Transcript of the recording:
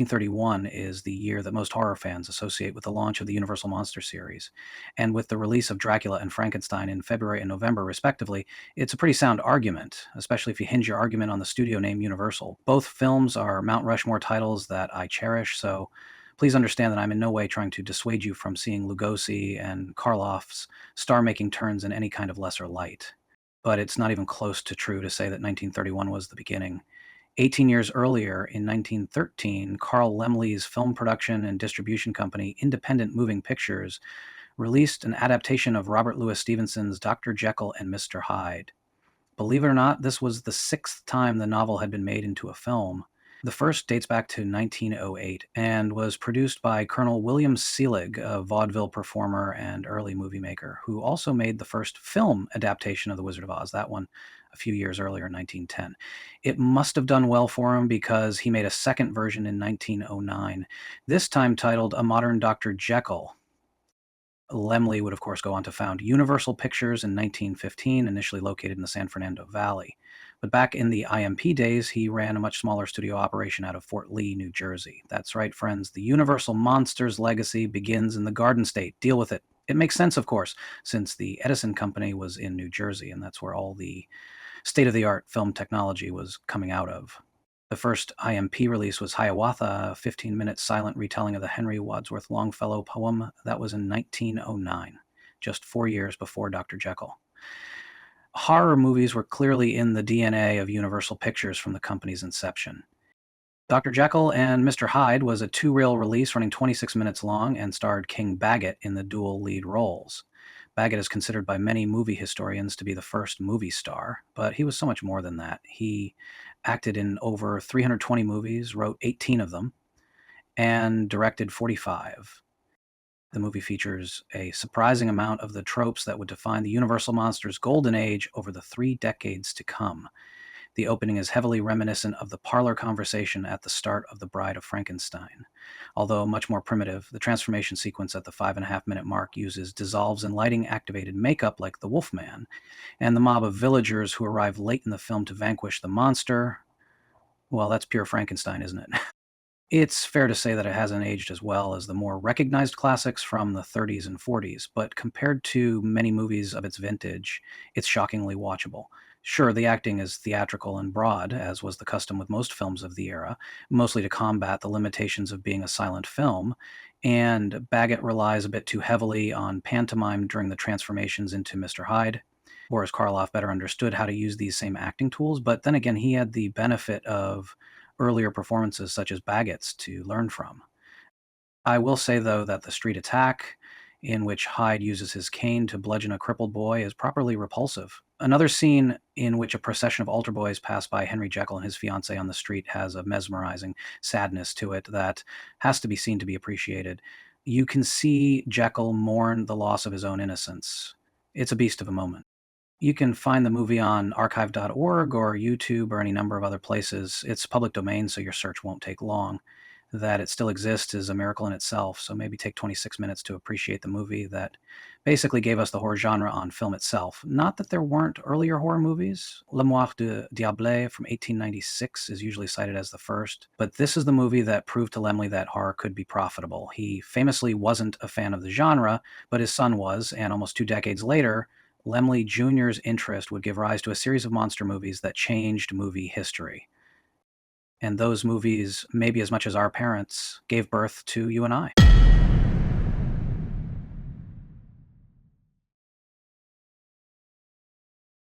1931 is the year that most horror fans associate with the launch of the Universal Monster series. And with the release of Dracula and Frankenstein in February and November, respectively, it's a pretty sound argument, especially if you hinge your argument on the studio name Universal. Both films are Mount Rushmore titles that I cherish, so please understand that I'm in no way trying to dissuade you from seeing Lugosi and Karloff's star-making turns in any kind of lesser light. But it's not even close to true to say that 1931 was the beginning. 18 years earlier, in 1913, Carl Laemmle's film production and distribution company, Independent Moving Pictures, released an adaptation of Robert Louis Stevenson's Dr. Jekyll and Mr. Hyde. Believe it or not, this was the sixth time the novel had been made into a film. The first dates back to 1908 and was produced by Colonel William Selig, a vaudeville performer and early movie maker, who also made the first film adaptation of The Wizard of Oz, that one a few years earlier in 1910. It must have done well for him because he made a second version in 1909, this time titled A Modern Dr. Jekyll. Laemmle would, of course, go on to found Universal Pictures in 1915, initially located in the San Fernando Valley. But back in the IMP days, he ran a much smaller studio operation out of Fort Lee, New Jersey. That's right, friends. The Universal Monsters legacy begins in the Garden State. Deal with it. It makes sense, of course, since the Edison Company was in New Jersey, and that's where all the state-of-the-art film technology was coming out of. The first IMP release was Hiawatha, a 15-minute silent retelling of the Henry Wadsworth Longfellow poem. That was in 1909, just 4 years before Dr. Jekyll. Horror movies were clearly in the DNA of Universal Pictures from the company's inception. Dr. Jekyll and Mr. Hyde was a two-reel release running 26 minutes long and starred King Baggett in the dual lead roles. Baggett is considered by many movie historians to be the first movie star, but he was so much more than that. He acted in over 320 movies, wrote 18 of them, and directed 45. The movie features a surprising amount of the tropes that would define the Universal Monsters' golden age over the 3 decades to come. The opening is heavily reminiscent of the parlor conversation at the start of The Bride of Frankenstein. Although much more primitive, the transformation sequence at the 5.5-minute mark uses dissolves and lighting-activated makeup like the Wolfman, and the mob of villagers who arrive late in the film to vanquish the monster, well, that's pure Frankenstein, isn't it? It's fair to say that it hasn't aged as well as the more recognized classics from the 30s and 40s, but compared to many movies of its vintage, it's shockingly watchable. Sure, the acting is theatrical and broad, as was the custom with most films of the era, mostly to combat the limitations of being a silent film, and Baggett relies a bit too heavily on pantomime during the transformations into Mr. Hyde. Boris Karloff better understood how to use these same acting tools, but then again, he had the benefit of earlier performances such as Baggett's to learn from. I will say, though, that the street attack, in which Hyde uses his cane to bludgeon a crippled boy, is properly repulsive. Another scene in which a procession of altar boys pass by Henry Jekyll and his fiancée on the street has a mesmerizing sadness to it that has to be seen to be appreciated. You can see Jekyll mourn the loss of his own innocence. It's a beast of a moment. You can find the movie on archive.org or YouTube or any number of other places. It's public domain, so your search won't take long. That it still exists is a miracle in itself, so maybe take 26 minutes to appreciate the movie that basically gave us the horror genre on film itself. Not that there weren't earlier horror movies. Le Moire du Diable from 1896 is usually cited as the first, but this is the movie that proved to Laemmle that horror could be profitable. He famously wasn't a fan of the genre, but his son was, and almost 2 decades later, Laemmle Jr.'s interest would give rise to a series of monster movies that changed movie history. And those movies, maybe as much as our parents, gave birth to you and I.